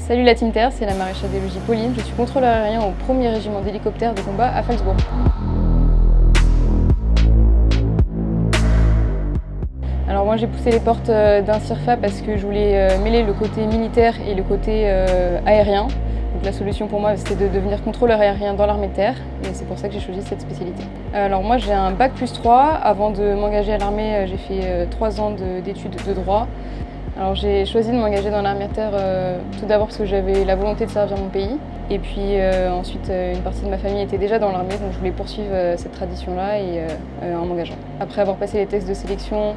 Salut la Team Terre, c'est la maréchale des logis Pauline. Je suis contrôleur aérien au 1er régiment d'hélicoptères de combat à Phalsbourg. Alors moi j'ai poussé les portes d'un CIRFA parce que je voulais mêler le côté militaire et le côté aérien. Donc la solution pour moi c'était de devenir contrôleur aérien dans l'armée de terre et c'est pour ça que j'ai choisi cette spécialité. Alors moi j'ai un bac+3. Avant de m'engager à l'armée j'ai fait 3 ans d'études de droit. Alors j'ai choisi de m'engager dans l'armée de terre tout d'abord parce que j'avais la volonté de servir mon pays et puis ensuite une partie de ma famille était déjà dans l'armée donc je voulais poursuivre cette tradition-là et en m'engageant. Après avoir passé les tests de sélection,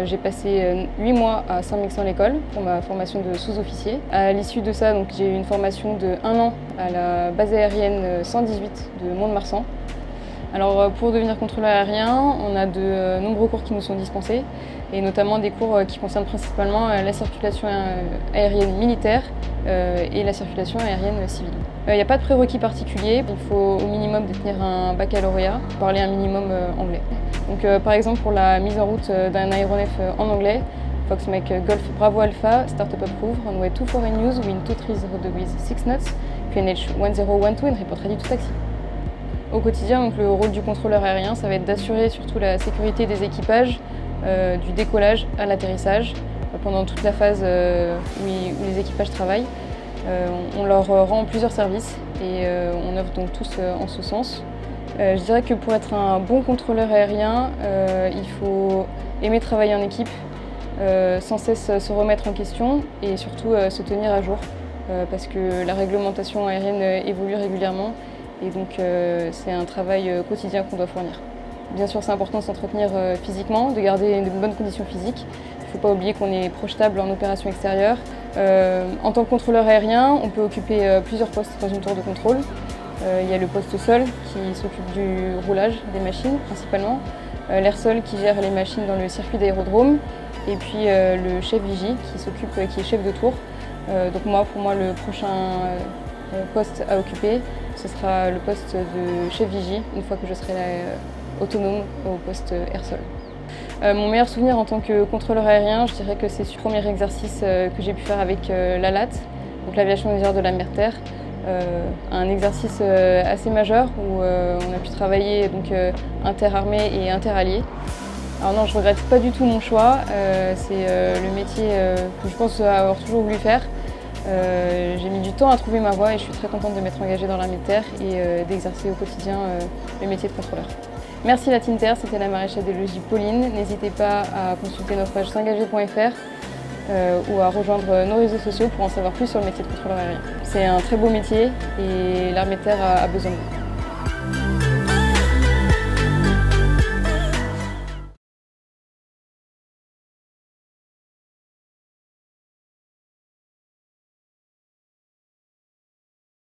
j'ai passé 8 mois à Saint-Mexan-l'École pour ma formation de sous-officier. À l'issue de ça, j'ai eu une formation de 1 an à la base aérienne 118 de Mont-de-Marsan. Alors pour devenir contrôleur aérien, on a de nombreux cours qui nous sont dispensés et notamment des cours qui concernent principalement la circulation aérienne militaire et la circulation aérienne civile. Il n'y a pas de prérequis particulier, il faut au minimum détenir un baccalauréat, parler un minimum anglais. Donc par exemple pour la mise en route d'un aéronef en anglais, Fox Mike Golf Bravo Alpha, Startup Approve, runway 24 in use, wind 230 degrees 6 knots, QNH 1012 and report ready to taxi. Au quotidien, donc, le rôle du contrôleur aérien, ça va être d'assurer surtout la sécurité des équipages, du décollage à l'atterrissage, pendant toute la phase où les équipages travaillent. On leur rend plusieurs services et on œuvre donc tous en ce sens. Je dirais que pour être un bon contrôleur aérien, il faut aimer travailler en équipe, sans cesse se remettre en question et surtout se tenir à jour, parce que la réglementation aérienne évolue régulièrement. Et donc c'est un travail quotidien qu'on doit fournir. Bien sûr c'est important de s'entretenir physiquement, de garder de bonnes conditions physiques. Il ne faut pas oublier qu'on est projetable en opération extérieure. En tant que contrôleur aérien, on peut occuper plusieurs postes dans une tour de contrôle. Il y a le poste sol qui s'occupe du roulage des machines principalement, l'air sol qui gère les machines dans le circuit d'aérodrome et puis le chef vigie qui est chef de tour. Donc pour moi le prochain poste à occuper, ce sera le poste de chef vigie, une fois que je serai autonome au poste air-sol. Mon meilleur souvenir en tant que contrôleur aérien, je dirais que c'est le premier exercice que j'ai pu faire avec l'ALAT, donc l'aviation légère de la mer-terre. Un exercice assez majeur où on a pu travailler interarmées et interalliés. Alors non, je ne regrette pas du tout mon choix, c'est le métier que je pense avoir toujours voulu faire. J'ai mis du temps à trouver ma voie et je suis très contente de m'être engagée dans l'armée de terre et d'exercer au quotidien le métier de contrôleur. Merci la Team Terre, c'était la maréchale des logis Pauline. N'hésitez pas à consulter notre page s'engager.fr ou à rejoindre nos réseaux sociaux pour en savoir plus sur le métier de contrôleur aérien. C'est un très beau métier et l'armée de terre a besoin de vous.